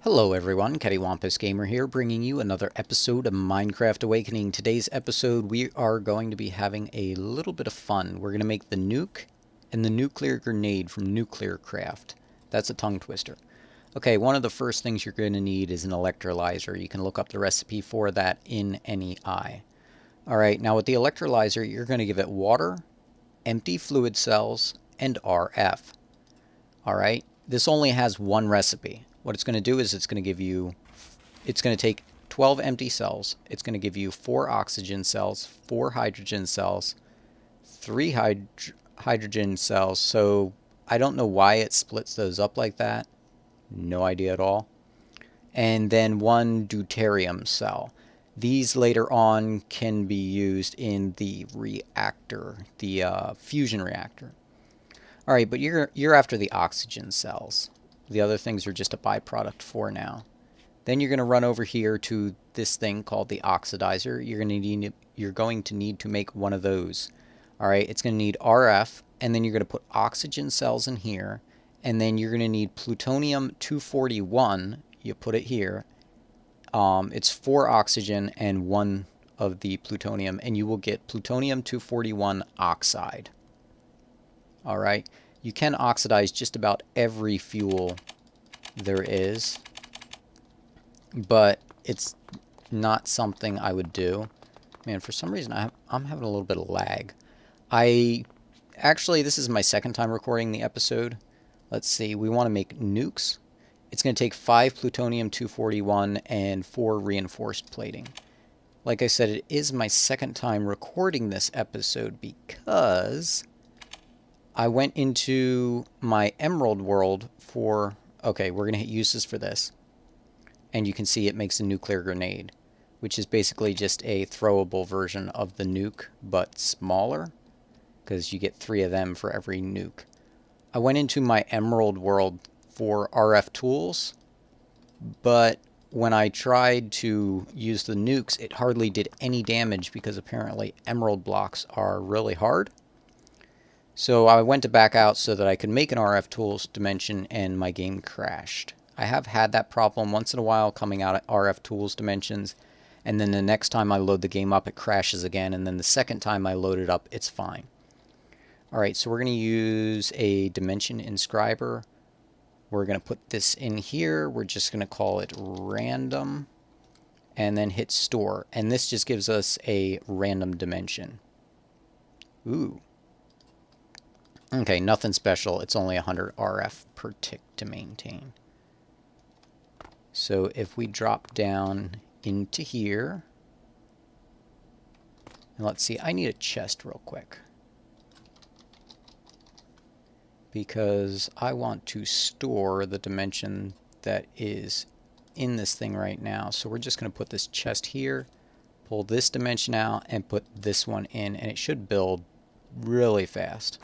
Hello everyone, CaddywhumpusGamer here, bringing you another episode of Minecraft Awakening. Today's episode we are going to be having a little bit of fun. We're going to make the nuke and the nuclear grenade from Nuclear Craft. That's a tongue twister. Okay, one of the first things you're going to need is an electrolyzer. You can look up the recipe for that in NEI. Alright, now with the electrolyzer you're going to give it water, empty fluid cells, and RF. Alright, this only has one recipe. What it's going to do is it's going to take 12 empty cells. It's going to give you 4 oxygen cells, 4 hydrogen cells, 3 hydrogen cells. So I don't know why it splits those up like that. No idea at all. And then 1 deuterium cell. These later on can be used in the reactor, the fusion reactor. Alright, but you're after the oxygen cells. The other things are just a byproduct for now. Then you're going to run over here to this thing called the oxidizer. You're going to need to make one of those. Alright, it's going to need RF, and then you're going to put oxygen cells in here, and then you're going to need plutonium-241. You put it here. It's 4 oxygen and 1 of the plutonium, and you will get plutonium-241 oxide. Alright, you can oxidize just about every fuel there is, but it's not something I would do. Man, for some reason I'm having a little bit of lag. Actually, this is my second time recording the episode. Let's see, we want to make nukes. It's going to take 5 plutonium-241 and 4 reinforced plating. Like I said, it is my second time recording this episode because I went into my emerald world for, okay, we're going to use this for this. And you can see it makes a nuclear grenade, which is basically just a throwable version of the nuke, but smaller, because you get 3 of them for every nuke. I went into my emerald world for RF tools, but when I tried to use the nukes, it hardly did any damage because apparently emerald blocks are really hard. So I went to back out so that I could make an RF tools dimension, and my game crashed. I have had that problem once in a while coming out at RF tools dimensions, and then the next time I load the game up it crashes again, and then the second time I load it up it's fine. Alright, so we're going to use a dimension inscriber. We're going to put this in here. We're just going to call it random, and then hit store, and this just gives us a random dimension. Ooh. Okay, nothing special. It's only 100 RF per tick to maintain. So if we drop down into here, and let's see, I need a chest real quick, because I want to store the dimension that is in this thing right now. So we're just going to put this chest here, pull this dimension out, and put this one in, and it should build really fast.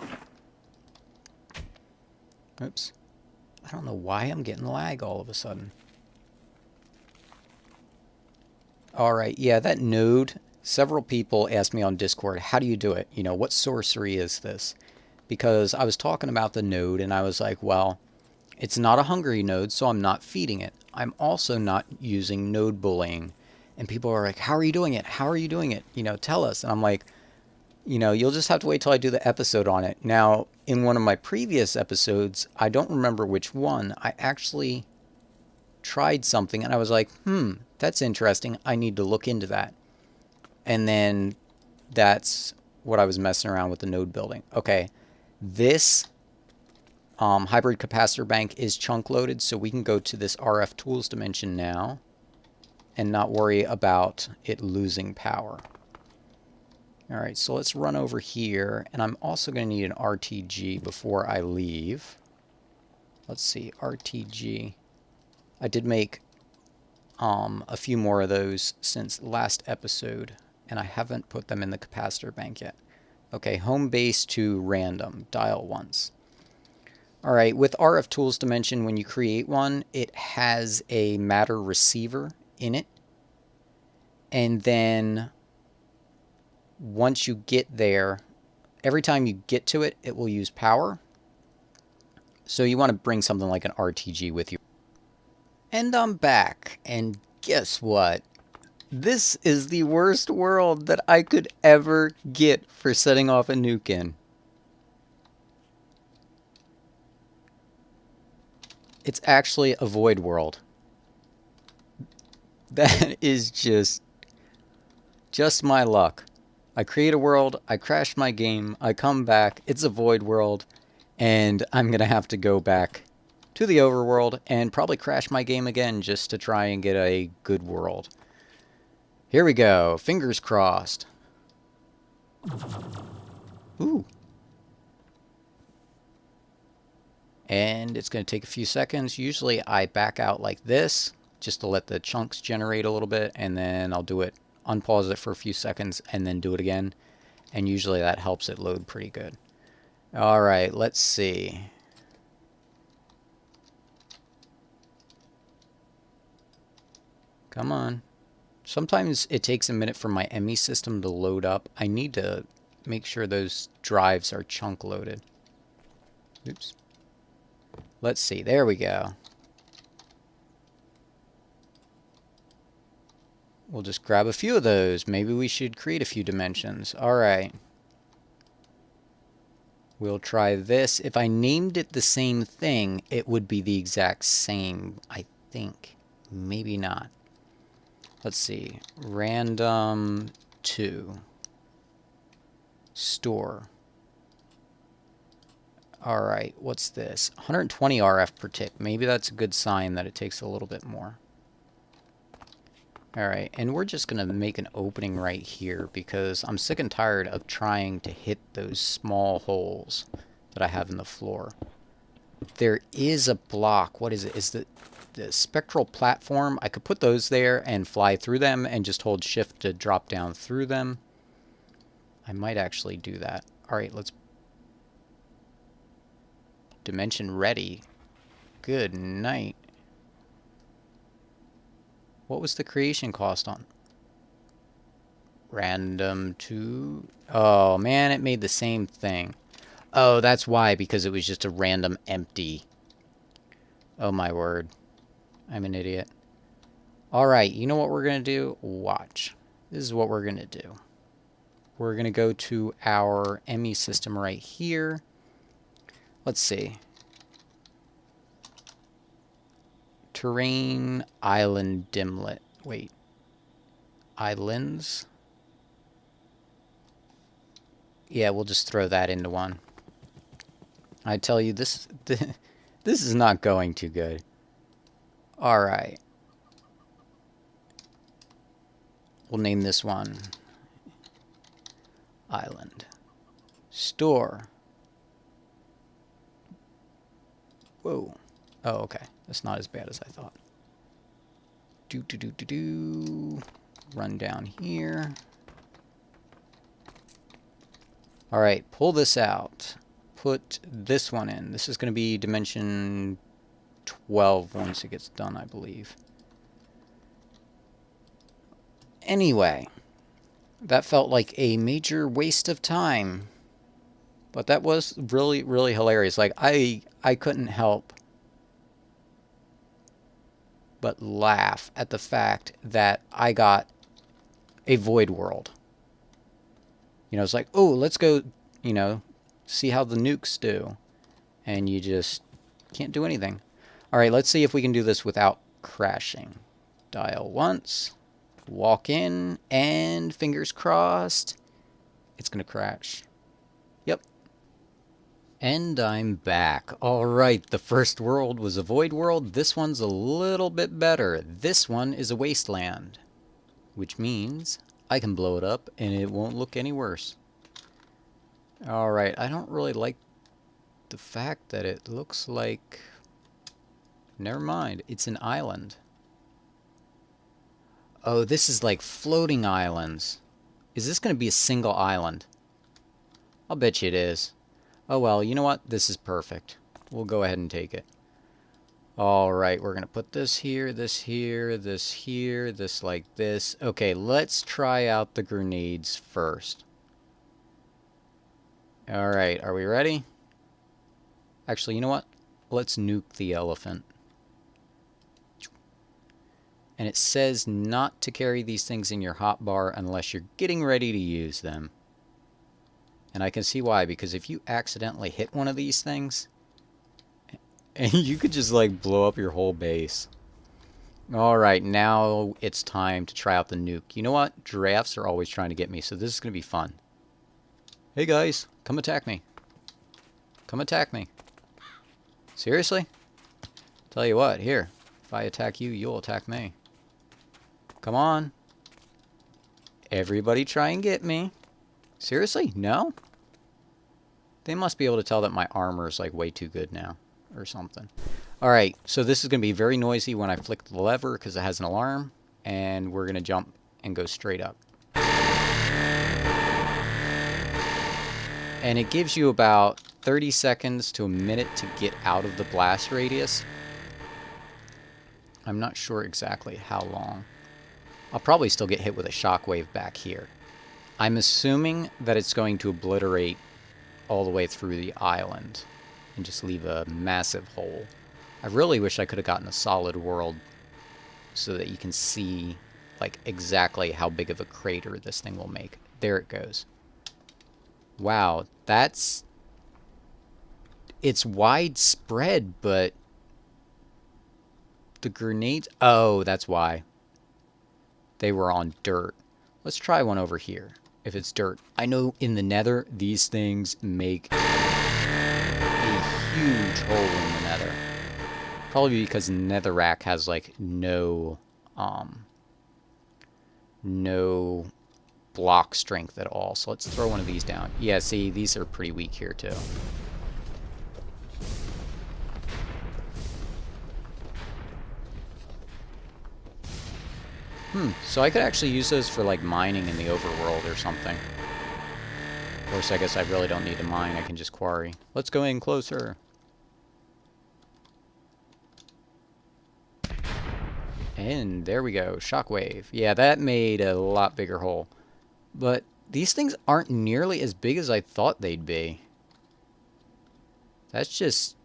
Oops. I don't know why I'm getting lag all of a sudden. Alright, yeah, that node, several people asked me on Discord, how do you do it? You know, what sorcery is this? Because I was talking about the node, and I was like, well, it's not a hungry node, so I'm not feeding it. I'm also not using node bullying. And people are like, how are you doing it? How are you doing it? You know, tell us. And I'm like, you know, you'll just have to wait till I do the episode on it. Now, in one of my previous episodes, I don't remember which one, I actually tried something and I was like, that's interesting. I need to look into that. And then that's what I was messing around with the node building. Okay, this hybrid capacitor bank is chunk loaded, so we can go to this RF tools dimension now and not worry about it losing power. Alright, so let's run over here, and I'm also going to need an RTG before I leave. Let's see, RTG. I did make a few more of those since last episode, and I haven't put them in the capacitor bank yet. Okay, home base to random, dial once. Alright, with RF tools dimension, when you create one, it has a matter receiver in it, and then once you get there, every time you get to it, it will use power. So you want to bring something like an RTG with you. And I'm back, and guess what? This is the worst world that I could ever get for setting off a nuke in. It's actually a void world. That is just my luck. I create a world, I crash my game, I come back, it's a void world, and I'm gonna have to go back to the overworld and probably crash my game again just to try and get a good world. Here we go. Fingers crossed. Ooh. And it's going to take a few seconds. Usually I back out like this just to let the chunks generate a little bit, and then I'll do it, unpause it for a few seconds, and then do it again. And usually that helps it load pretty good. Alright, let's see. Come on. Sometimes it takes a minute for my ME system to load up. I need to make sure those drives are chunk loaded. Oops. Let's see. There we go. We'll just grab a few of those. Maybe we should create a few dimensions. Alright. We'll try this. If I named it the same thing, it would be the exact same, I think. Maybe not. Let's see. Random 2. Store. Alright, what's this? 120 RF per tick. Maybe that's a good sign that it takes a little bit more. Alright, and we're just going to make an opening right here because I'm sick and tired of trying to hit those small holes that I have in the floor. There is a block. What is it? Is the spectral platform? I could put those there and fly through them and just hold shift to drop down through them. I might actually do that. Alright, let's... Dimension ready. Good night. What was the creation cost on? Random 2. Oh man, it made the same thing. Oh, that's why, because it was just a random empty. Oh my word. I'm an idiot. Alright, you know what we're going to do? Watch. This is what we're going to do. We're going to go to our ME system right here. Let's see. Terrain, island, dimlet. Wait. Islands? Yeah, we'll just throw that into one. I tell you, this is not going too good. Alright. We'll name this one Island. Store. Whoa. Oh, okay. That's not as bad as I thought. Run down here. Alright, pull this out. Put this one in. This is going to be dimension 12 once it gets done, I believe. Anyway, that felt like a major waste of time. But that was really, really hilarious. Like, I couldn't help but laugh at the fact that I got a void world. You know, it's like, oh, let's go, you know, see how the nukes do. And you just can't do anything. Alright, let's see if we can do this without crashing. Dial once, walk in, and fingers crossed, it's going to crash. Yep. And I'm back. Alright, the first world was a void world. This one's a little bit better. This one is a wasteland. Which means I can blow it up and it won't look any worse. Alright, I don't really like the fact that it looks like... Never mind, it's an island. Oh, this is like floating islands. Is this going to be a single island? I'll bet you it is. Oh well, you know what? This is perfect. We'll go ahead and take it. Alright, we're going to put this here, this here, this here, this like this. Okay, let's try out the grenades first. Alright, are we ready? Actually, you know what? Let's nuke the elephant. And it says not to carry these things in your hotbar unless you're getting ready to use them. And I can see why, because if you accidentally hit one of these things, and you could just like blow up your whole base. Alright, now it's time to try out the nuke. You know what? Giraffes are always trying to get me, so this is going to be fun. Hey guys, come attack me. Come attack me. Seriously? Tell you what, here. If I attack you, you'll attack me. Come on. Everybody try and get me. Seriously? No? They must be able to tell that my armor is like way too good now. Or something. Alright, so this is going to be very noisy when I flick the lever because it has an alarm. And we're going to jump and go straight up. And it gives you about 30 seconds to a minute to get out of the blast radius. I'm not sure exactly how long. I'll probably still get hit with a shockwave back here. I'm assuming that it's going to obliterate all the way through the island and just leave a massive hole. I really wish I could have gotten a solid world so that you can see like exactly how big of a crater this thing will make. There it goes. Wow, it's widespread, but the grenades, oh, that's why. They were on dirt. Let's try one over here, if it's dirt. I know in the nether, these things make a huge hole in the nether. Probably because netherrack has like no block strength at all. So let's throw one of these down. Yeah, see, these are pretty weak here too. So I could actually use those for like mining in the overworld or something. Of course, I guess I really don't need to mine. I can just quarry. Let's go in closer. And there we go. Shockwave. Yeah, that made a lot bigger hole. But these things aren't nearly as big as I thought they'd be. That's just...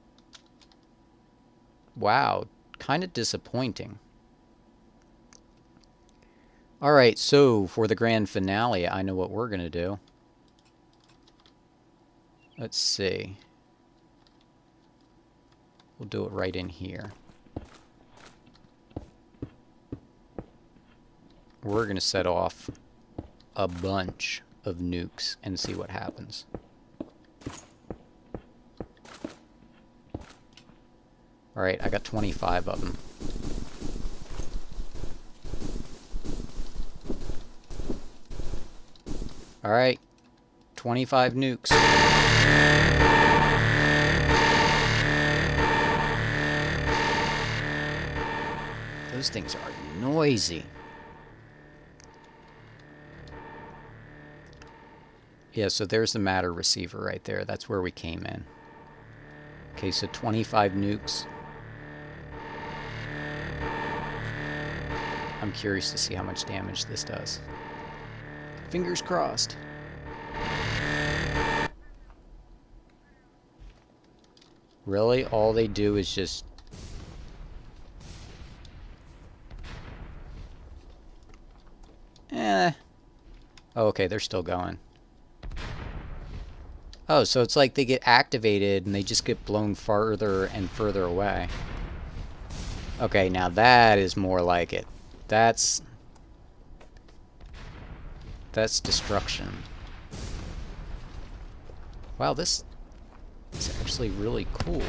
wow. Kind of disappointing. Alright, so for the grand finale, I know what we're going to do. Let's see. We'll do it right in here. We're going to set off a bunch of nukes and see what happens. Alright, I got 25 of them. Alright, 25 nukes. Those things are noisy. Yeah, so there's the matter receiver right there. That's where we came in. Okay, so 25 nukes. I'm curious to see how much damage this does. Fingers crossed. Really? All they do is just... Oh, okay, they're still going. Oh, so it's like they get activated and they just get blown farther and further away. Okay, now that is more like it. That's destruction. Wow, this is actually really cool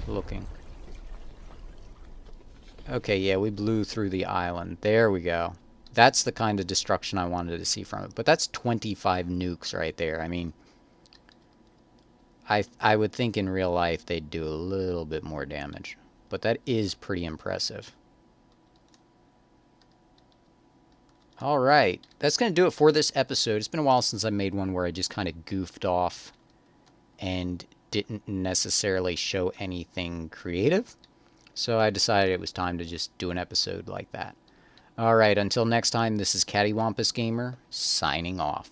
looking. Okay, yeah, we blew through the island. There we go. That's the kind of destruction I wanted to see from it. But that's 25 nukes right there. I mean, I would think in real life they'd do a little bit more damage. But that is pretty impressive. Alright, that's going to do it for this episode. It's been a while since I made one where I just kind of goofed off and didn't necessarily show anything creative. So I decided it was time to just do an episode like that. Alright, until next time, this is CaddywhumpusGamer, signing off.